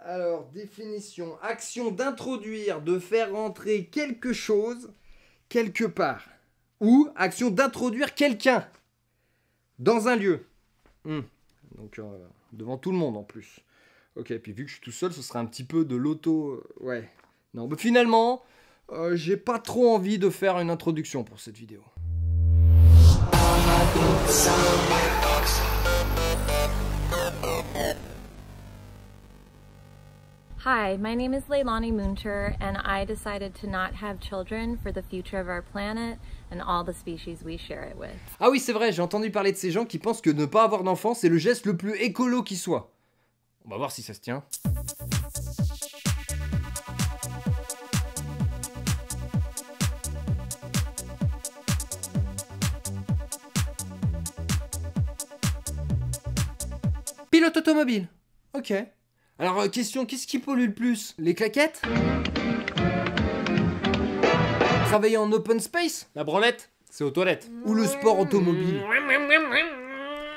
Alors, définition. Action d'introduire, de faire rentrer quelque chose quelque part. Ou action d'introduire quelqu'un dans un lieu. Donc, devant tout le monde en plus. Ok, puis vu que je suis tout seul, ce sera un petit peu de l'auto... ouais. Non, mais finalement, j'ai pas trop envie de faire une introduction pour cette vidéo. Hi, my name is Leilani Munter, and I decided to not have children for the future of our planet and all the species we share it with. Ah oui, c'est vrai, j'ai entendu parler de ces gens qui pensent que ne pas avoir d'enfant, c'est le geste le plus écolo qui soit. On va voir si ça se tient. Pilote automobile. Ok. Alors, question, qu'est-ce qui pollue le plus? Les claquettes? Travailler en open space? La branlette? C'est aux toilettes. Ou le sport automobile?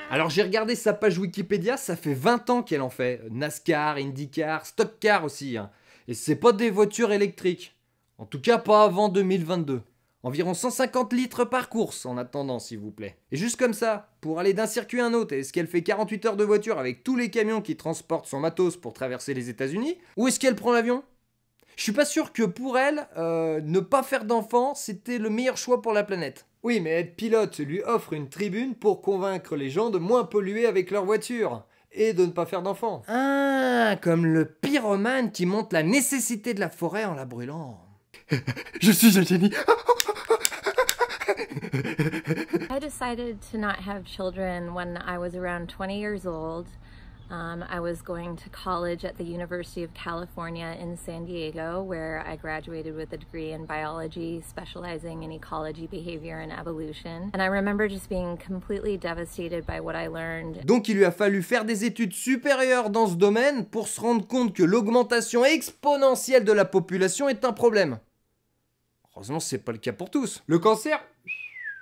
Alors, j'ai regardé sa page Wikipédia, ça fait 20 ans qu'elle en fait. NASCAR, IndyCar, Stock Car aussi. Hein. Et c'est pas des voitures électriques. En tout cas, pas avant 2022. Environ 150 litres par course en attendant, s'il vous plaît. Et juste comme ça, pour aller d'un circuit à un autre, est-ce qu'elle fait 48 heures de voiture avec tous les camions qui transportent son matos pour traverser les États-Unis? Ou est-ce qu'elle prend l'avion? Je suis pas sûr que pour elle, ne pas faire d'enfant, c'était le meilleur choix pour la planète. Oui, mais être pilote lui offre une tribune pour convaincre les gens de moins polluer avec leur voiture. Et de ne pas faire d'enfant. Ah, comme le pyromane qui montre la nécessité de la forêt en la brûlant. Je suis un génie. I decided to not have children when I was around 20 years old. I was going to college at the University of California in San Diego, where I graduated with a degree in biology, specializing in ecology, behavior, and evolution. And I remember just being completely devastated by what I learned. Donc il lui a fallu faire des études supérieures dans ce domaine pour se rendre compte que l'augmentation exponentielle de la population est un problème. Heureusement, c'est pas le cas pour tous. Le cancer,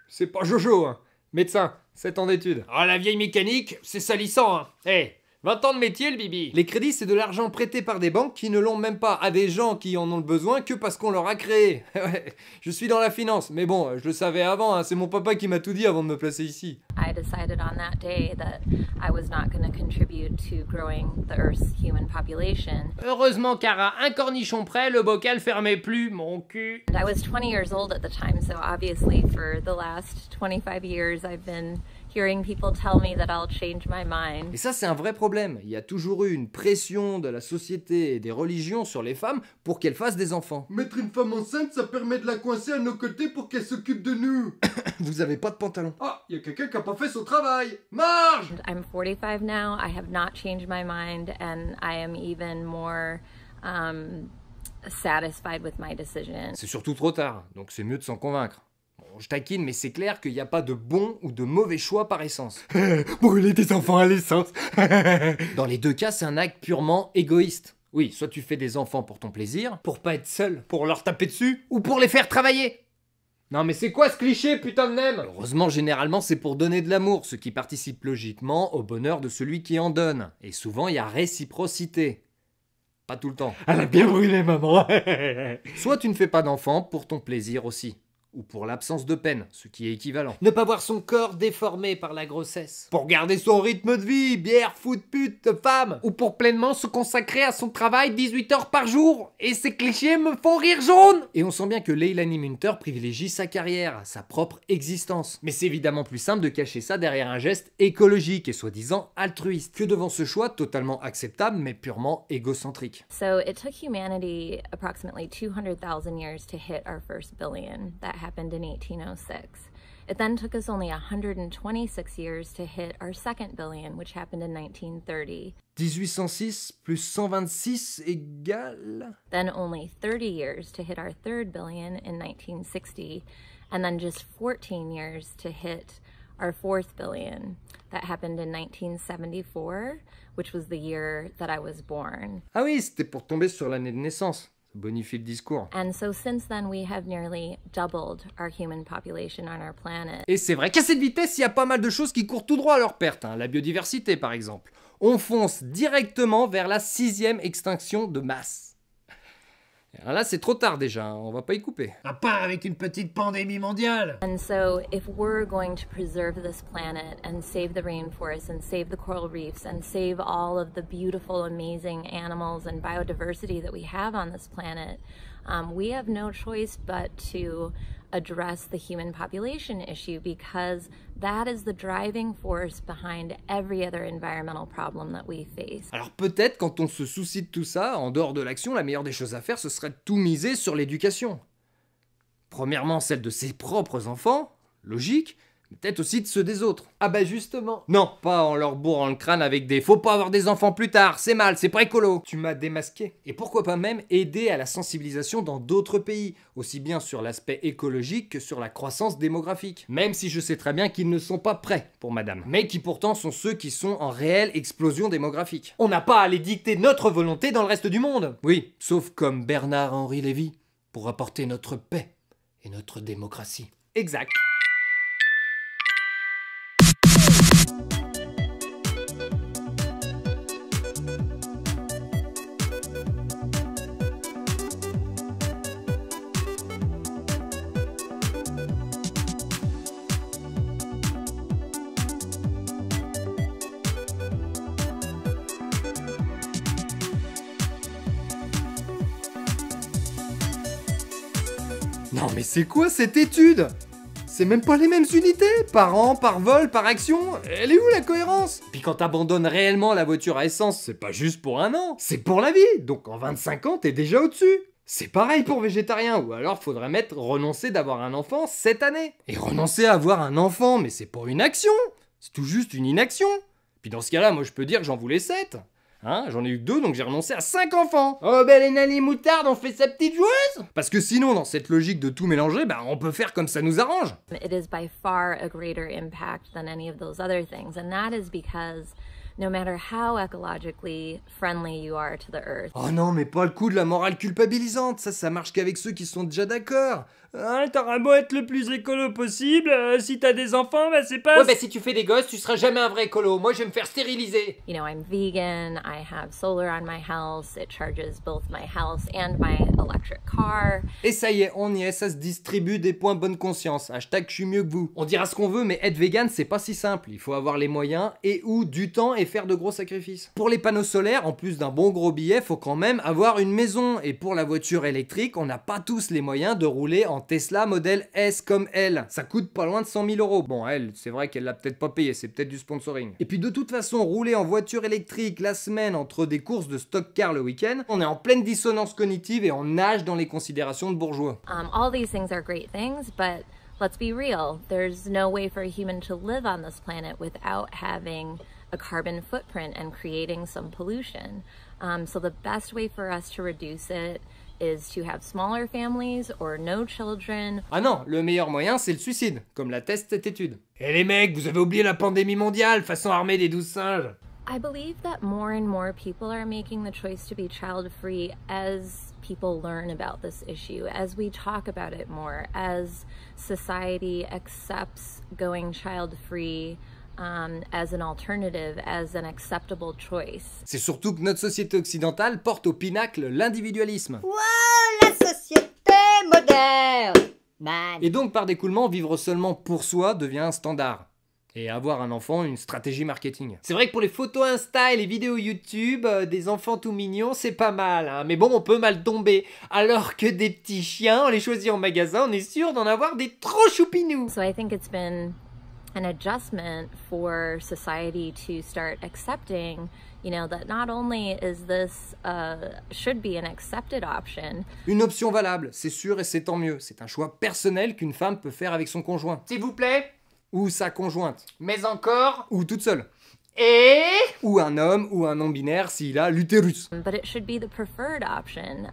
c'est pas Jojo, hein. Médecin, 7 ans d'études. Ah, la vieille mécanique, c'est salissant, hein. Hey, 20 ans de métier, le bibi. Les crédits, c'est de l'argent prêté par des banques qui ne l'ont même pas à des gens qui en ont le besoin que parce qu'on leur a créé. Je suis dans la finance, mais bon, je le savais avant, hein. C'est mon papa qui m'a tout dit avant de me placer ici. I decided on that day that I was not going to contribute to growing the Earth's human population. Heureusement, car à un cornichon près, le bocal fermait plus, mon cul. And I was 20 years old at the time, so obviously for the last 25 years I've been hearing people tell me that I'll change my mind. Et ça, c'est un vrai problème. Il y a toujours eu une pression de la société et des religions sur les femmes pour qu'elles fassent des enfants. Mettre une femme enceinte, ça permet de la coincer à nos côtés pour qu'elle s'occupe de nous. Vous avez pas de pantalon. Ah, il y a quelqu'un qui a pas fait son travail. Marge! I'm 45 now, I have not changed my mind, and I am even more satisfied with my decision. C'est surtout trop tard, donc c'est mieux de s'en convaincre. Bon, je taquine, mais c'est clair qu'il n'y a pas de bon ou de mauvais choix par essence. Brûler des enfants à l'essence. Dans les deux cas, c'est un acte purement égoïste. Oui, soit tu fais des enfants pour ton plaisir, pour pas être seul, pour leur taper dessus, ou pour les faire travailler. Non mais c'est quoi ce cliché, putain de nem? Heureusement, généralement, c'est pour donner de l'amour, ce qui participe logiquement au bonheur de celui qui en donne. Et souvent, il y a réciprocité. Pas tout le temps. Elle a bien brûlé, maman. Soit tu ne fais pas d'enfant pour ton plaisir aussi. Ou pour l'absence de peine, ce qui est équivalent. Ne pas voir son corps déformé par la grossesse. Pour garder son rythme de vie, bière, foot, pute, femme. Ou pour pleinement se consacrer à son travail 18 heures par jour. Et ces clichés me font rire jaune. Et on sent bien que Leilani Munter privilégie sa carrière, sa propre existence. Mais c'est évidemment plus simple de cacher ça derrière un geste écologique et soi-disant altruiste, que devant ce choix totalement acceptable mais purement égocentrique. So it took humanity approximately 200,000 years to hit our first billion. That happened in 1806. It then took us only 126 years to hit our second billion, which happened in 1930. 1806 plus 126 égale... Then only 30 years to hit our third billion in 1960, and then just 14 years to hit our fourth billion. That happened in 1974, which was the year that I was born. Ah oui, c'était pour tomber sur l'année de naissance. Ça bonifie le discours. And so since then, we have nearly doubled our human population on our planet. Et c'est vrai qu'à cette vitesse, il y a pas mal de choses qui courent tout droit à leur perte. Hein. La biodiversité, par exemple. on fonce directement vers la 6e extinction de masse. Alors là, c'est trop tard déjà, hein, on va pas y couper. À part avec une petite pandémie mondiale. And so if we're going to preserve this planet and save the rainforests and save the coral reefs and save all of the beautiful, amazing animals and biodiversity that we have on this planet, we have no choice but to address the human population issue because that is the driving force behind every other environmental problem that we face. Alors peut-être quand on se soucie de tout ça, en dehors de l'action, la meilleure des choses à faire, ce serait de tout miser sur l'éducation. Premièrement, celle de ses propres enfants, logique, mais peut-être aussi de ceux des autres. Ah bah justement. Non, pas en leur bourrant le crâne avec des « faut pas avoir des enfants plus tard, c'est mal, c'est pas écolo ». Tu m'as démasqué. Et pourquoi pas même aider à la sensibilisation dans d'autres pays, aussi bien sur l'aspect écologique que sur la croissance démographique. Même si je sais très bien qu'ils ne sont pas prêts pour madame, mais qui pourtant sont ceux qui sont en réelle explosion démographique. On n'a pas à les dicter notre volonté dans le reste du monde. Oui, sauf comme Bernard-Henri Lévy, pour apporter notre paix et notre démocratie. Exact. Non mais c'est quoi cette étude? C'est même pas les mêmes unités, par an, par vol, par action. Elle est où la cohérence? Puis quand t'abandonnes réellement la voiture à essence, c'est pas juste pour un an, c'est pour la vie. Donc en 25 ans, t'es déjà au-dessus. C'est pareil pour végétarien, ou alors faudrait mettre renoncer d'avoir un enfant cette année. Et renoncer à avoir un enfant, mais c'est pas une action, c'est tout juste une inaction. Puis dans ce cas-là, moi je peux dire que j'en voulais 7. Hein, j'en ai eu 2, donc j'ai renoncé à 5 enfants. Oh ben les nannies moutarde, on fait sa petite joueuse. Parce que sinon, dans cette logique de tout mélanger, bah on peut faire comme ça nous arrange. It is by far a greater impact than any of those other things, and that is because no matter how ecologically friendly you are to the earth. Oh non, mais pas le coup de la morale culpabilisante, ça marche qu'avec ceux qui sont déjà d'accord. Hein, t'auras beau être le plus écolo possible, si t'as des enfants, bah c'est pas... Ouais, bah si tu fais des gosses, tu seras jamais un vrai écolo, moi je vais me faire stériliser. You know, I'm vegan, I have solar on my house, it charges both my house and my electric car. Et ça y est, on y est, ça se distribue des points bonne conscience, hashtag je suis mieux que vous. On dira ce qu'on veut, mais être vegan c'est pas si simple, il faut avoir les moyens et ou du temps et faire de gros sacrifices. Pour les panneaux solaires, en plus d'un bon gros billet, faut quand même avoir une maison, et pour la voiture électrique, on n'a pas tous les moyens de rouler en Tesla modèle S comme elle. Ça coûte pas loin de 100 000 €. Bon, elle, c'est vrai qu'elle l'a peut-être pas payé, c'est peut-être du sponsoring. Et puis de toute façon, rouler en voiture électrique la semaine entre des courses de stock car le week-end, on est en pleine dissonance cognitive et on nage dans les considérations de bourgeois. All these things are great things, but let's be real. There's no way for a human to live on this planet without having a carbon footprint and creating some pollution. So the best way for us to reduce it is to have smaller families or no children. Ah non, le meilleur moyen c'est le suicide, comme l'atteste cette étude. Et les mecs, vous avez oublié la pandémie mondiale, façon armée des 12 singes. I believe that more and more people are making the choice to be child-free as people learn about this issue, as we talk about it more, as society accepts going child-free as an alternative, as an acceptable choice. C'est surtout que notre société occidentale porte au pinacle l'individualisme. Wow, la société moderne. Man. Et donc par découlement, vivre seulement pour soi devient un standard. Et avoir un enfant, une stratégie marketing. C'est vrai que pour les photos Insta et les vidéos YouTube, des enfants tout mignons, c'est pas mal, hein. Mais bon, on peut mal tomber. Alors que des petits chiens, on les choisit en magasin, on est sûr d'en avoir des trop choupinous. So I think it's been an adjustment for society to start accepting, you know, that not only is this should be an accepted option. Une option valable, c'est sûr et c'est tant mieux. C'est un choix personnel qu'une femme peut faire avec son conjoint. S'il vous plaît. Ou sa conjointe. Mais encore. Ou toute seule. Et. Ou un homme ou un non-binaire s'il a l'utérus. But it should be the preferred option,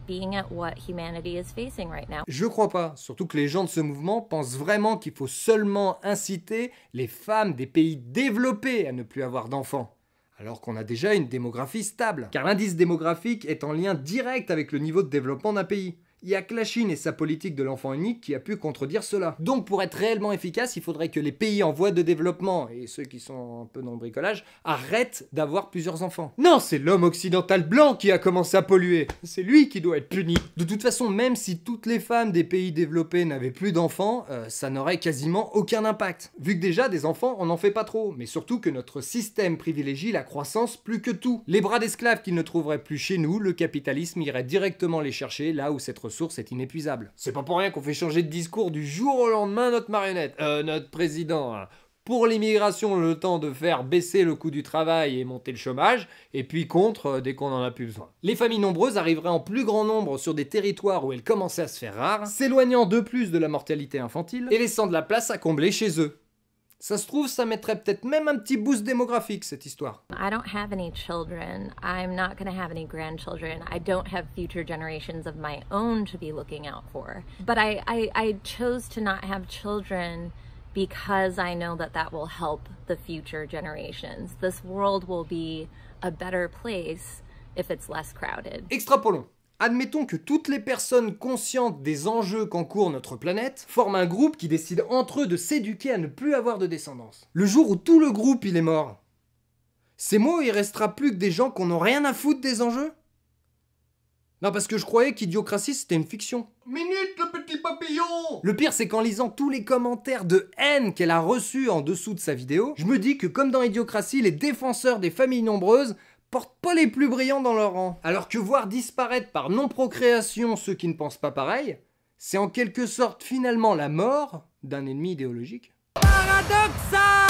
being at what humanity is facing right now. Je crois pas, surtout que les gens de ce mouvement pensent vraiment qu'il faut seulement inciter les femmes des pays développés à ne plus avoir d'enfants. Alors qu'on a déjà une démographie stable. Car l'indice démographique est en lien direct avec le niveau de développement d'un pays. Il y a que la Chine et sa politique de l'enfant unique qui a pu contredire cela. Donc pour être réellement efficace, il faudrait que les pays en voie de développement, et ceux qui sont un peu dans le bricolage, arrêtent d'avoir plusieurs enfants. Non, c'est l'homme occidental blanc qui a commencé à polluer. C'est lui qui doit être puni. De toute façon, même si toutes les femmes des pays développés n'avaient plus d'enfants, ça n'aurait quasiment aucun impact. Vu que déjà, des enfants, on n'en fait pas trop. Mais surtout que notre système privilégie la croissance plus que tout. Les bras d'esclaves qu'ils ne trouveraient plus chez nous, le capitalisme irait directement les chercher là où cette ressource est inépuisable. C'est pas pour rien qu'on fait changer de discours du jour au lendemain notre marionnette, notre président. Hein. Pour l'immigration, le temps de faire baisser le coût du travail et monter le chômage, et puis contre dès qu'on en a plus besoin. Les familles nombreuses arriveraient en plus grand nombre sur des territoires où elles commençaient à se faire rares, s'éloignant de plus de la mortalité infantile, et laissant de la place à combler chez eux. Ça se trouve, ça mettrait peut-être même un petit boost démographique, cette histoire. I don't have any children. I'm not going to have any grandchildren. I don't have future generations of my own to be looking out for. But I chose to not have children because I know that that will help the future generations. This world will be a better place if it's less crowded. Extrapolons. Admettons que toutes les personnes conscientes des enjeux qu'encourt notre planète forment un groupe qui décide entre eux de s'éduquer à ne plus avoir de descendance. Le jour où tout le groupe il est mort, c'est moi où il restera plus que des gens qui n'ont rien à foutre des enjeux? Non, parce que je croyais qu'Idiocratie c'était une fiction. Minute le petit papillon! Le pire c'est qu'en lisant tous les commentaires de haine qu'elle a reçus en dessous de sa vidéo, je me dis que comme dans Idiocratie, les défenseurs des familles nombreuses portent pas les plus brillants dans leur rang. Alors que voir disparaître par non-procréation ceux qui ne pensent pas pareil, c'est en quelque sorte finalement la mort d'un ennemi idéologique. Paradoxa!